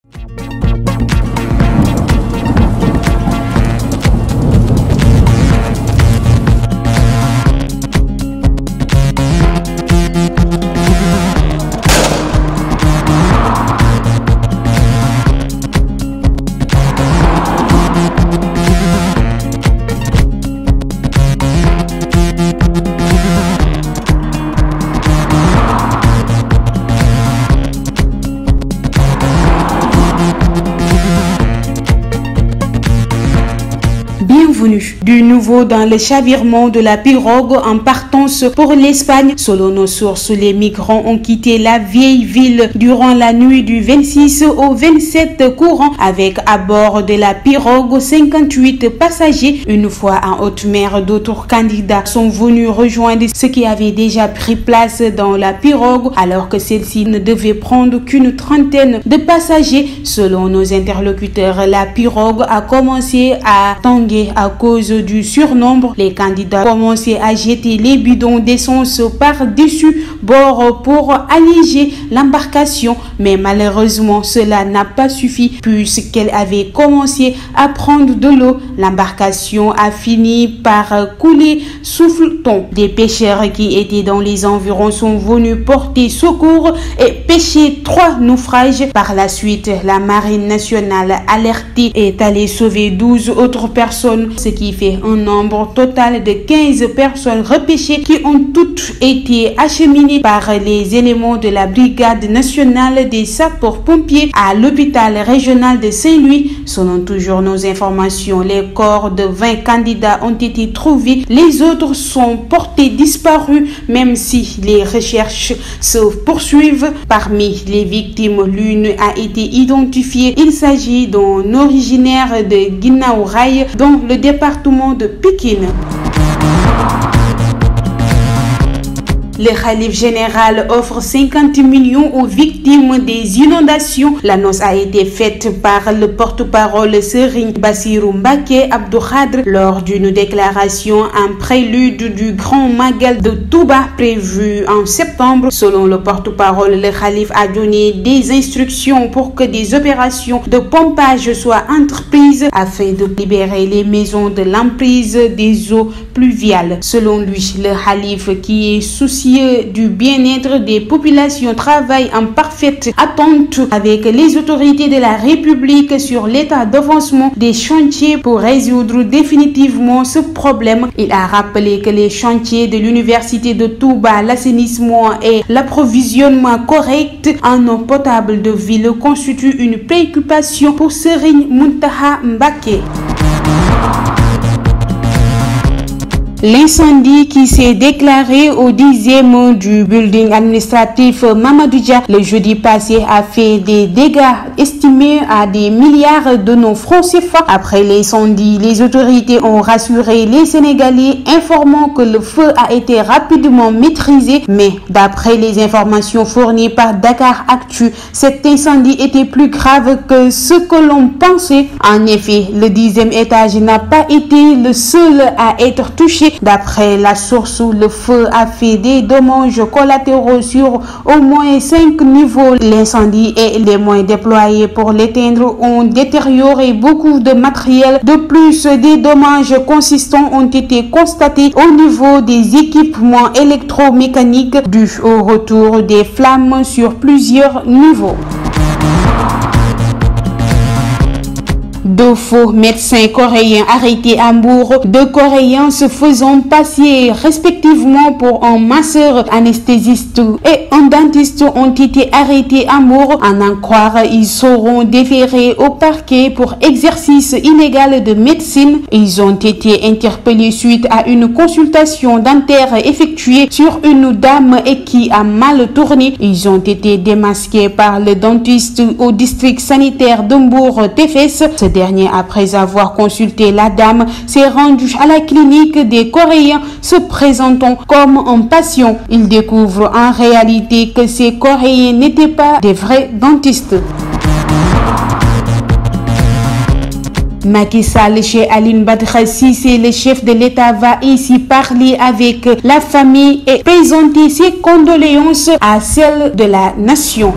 Bienvenue. Du nouveau dans le chavirement de la pirogue en partance pour l'Espagne. Selon nos sources, les migrants ont quitté la vieille ville durant la nuit du 26 au 27 courant avec à bord de la pirogue 58 passagers. Une fois en haute mer, d'autres candidats sont venus rejoindre ceux qui avaient déjà pris place dans la pirogue alors que celle-ci ne devait prendre qu'une trentaine de passagers. Selon nos interlocuteurs, la pirogue a commencé à tanguer à cause du surnombre. Les candidats commençaient à jeter les bidons d'essence par-dessus bord pour alléger l'embarcation, mais malheureusement cela n'a pas suffi puisqu'elle avait commencé à prendre de l'eau. L'embarcation a fini par couler souffle-t-on. Des pêcheurs qui étaient dans les environs sont venus porter secours et pêcher 3 naufrages. Par la suite, la marine nationale alertée est allée sauver 12 autres personnes, ce qui fait un nombre total de 15 personnes repêchées qui ont toutes été acheminées par les éléments de la brigade nationale des sapeurs-pompiers à l'hôpital régional de Saint-Louis. Selon toujours nos informations, les corps de 20 candidats ont été trouvés. Les autres sont portés disparus, même si les recherches se poursuivent. Parmi les victimes, l'une a été identifiée. Il s'agit d'un originaire de Guinaw Rail dans le département de Pikine. Le Khalife général offre 50 millions aux victimes des inondations. L'annonce a été faite par le porte-parole Serigne Bassirou Mbacké Abdou Khadre lors d'une déclaration en prélude du Grand Magal de Touba prévu en septembre. Selon le porte-parole, le Khalife a donné des instructions pour que des opérations de pompage soient entreprises afin de libérer les maisons de l'emprise des eaux pluviales. Selon lui, le Khalife, qui est soucieux du bien-être des populations, travaille en parfaite attente avec les autorités de la République sur l'état d'avancement des chantiers pour résoudre définitivement ce problème. Il a rappelé que les chantiers de l'université de Touba, l'assainissement et l'approvisionnement correct en eau potable de ville constituent une préoccupation pour Serigne Mountakha Mbacké. L'incendie qui s'est déclaré au 10e du building administratif Mamadou Dia le jeudi passé a fait des dégâts estimés à des milliards de nos francs CFA. Après l'incendie, les autorités ont rassuré les Sénégalais, informant que le feu a été rapidement maîtrisé. Mais d'après les informations fournies par Dakar Actu, cet incendie était plus grave que ce que l'on pensait. En effet, le 10e étage n'a pas été le seul à être touché. D'après la source, le feu a fait des dommages collatéraux sur au moins 5 niveaux. L'incendie et les moyens déployés pour l'éteindre ont détérioré beaucoup de matériel. De plus, des dommages consistants ont été constatés au niveau des équipements électromécaniques dus au retour des flammes sur plusieurs niveaux. 2 faux médecins coréens arrêtés à Mbour. 2 Coréens se faisant passer respectivement pour un masseur anesthésiste et un dentiste ont été arrêtés à Mbour. En en croire, ils seront déférés au parquet pour exercice illégal de médecine. Ils ont été interpellés suite à une consultation dentaire effectuée sur une dame et qui a mal tourné. Ils ont été démasqués par le dentiste au district sanitaire de Mbour-Tefes. Ce dernier, après avoir consulté la dame, s'est rendu à la clinique des Coréens se présentant comme un patient. Il découvre en réalité que ces Coréens n'étaient pas des vrais dentistes. Macky Sall chez Alioune Badara Cissé, le chef de l'État, va ici parler avec la famille et présenter ses condoléances à celle de la nation.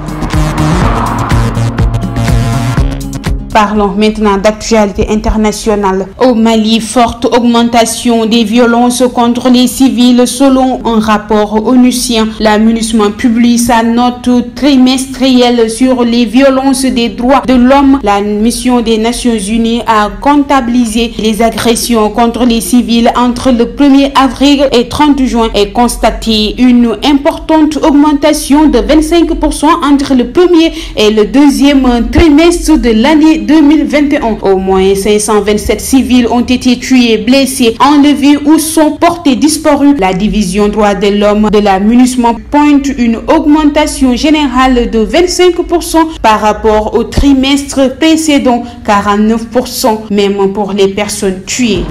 Parlons maintenant d'actualité internationale. Au Mali, forte augmentation des violences contre les civils selon un rapport onusien. La MINUSMA publie sa note trimestrielle sur les violences des droits de l'homme. La mission des Nations Unies a comptabilisé les agressions contre les civils entre le 1er avril et 30 juin et constaté une importante augmentation de 25% entre le premier et le deuxième trimestre de l'année 2021. Au moins 527 civils ont été tués, blessés, enlevés ou sont portés disparus. La division droits de l'homme de la MINUSMA pointe une augmentation générale de 25% par rapport au trimestre précédent, 49% même pour les personnes tuées.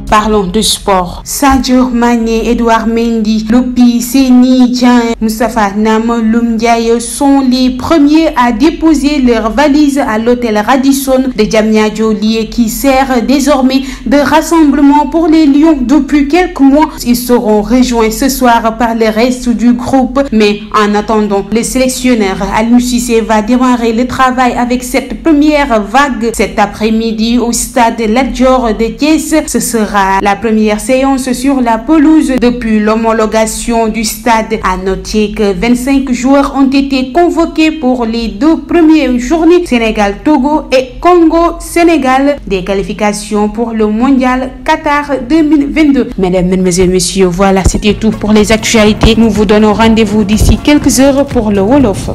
Parlons de sport. Sadio Mané, Edouard Mendy, Lopi, Seny Dieng, Moustapha Nam, Loum Ndiaye sont les premiers à déposer leurs valises à l'hôtel Radisson de Diamniadio, qui sert désormais de rassemblement pour les Lions depuis quelques mois. Ils seront rejoints ce soir par le reste du groupe. Mais en attendant, le sélectionneur Aliou Cissé va démarrer le travail avec cette première vague cet après-midi au stade Lat Dior de Thiès. Ce sera la première séance sur la pelouse depuis l'homologation du stade. À noter que 25 joueurs ont été convoqués pour les 2 premières journées, Sénégal-Togo et Congo-Sénégal, des qualifications pour le mondial Qatar 2022. Mesdames, mesdemoiselles, messieurs, voilà, c'était tout pour les actualités. Nous vous donnons rendez-vous d'ici quelques heures pour le Wolof.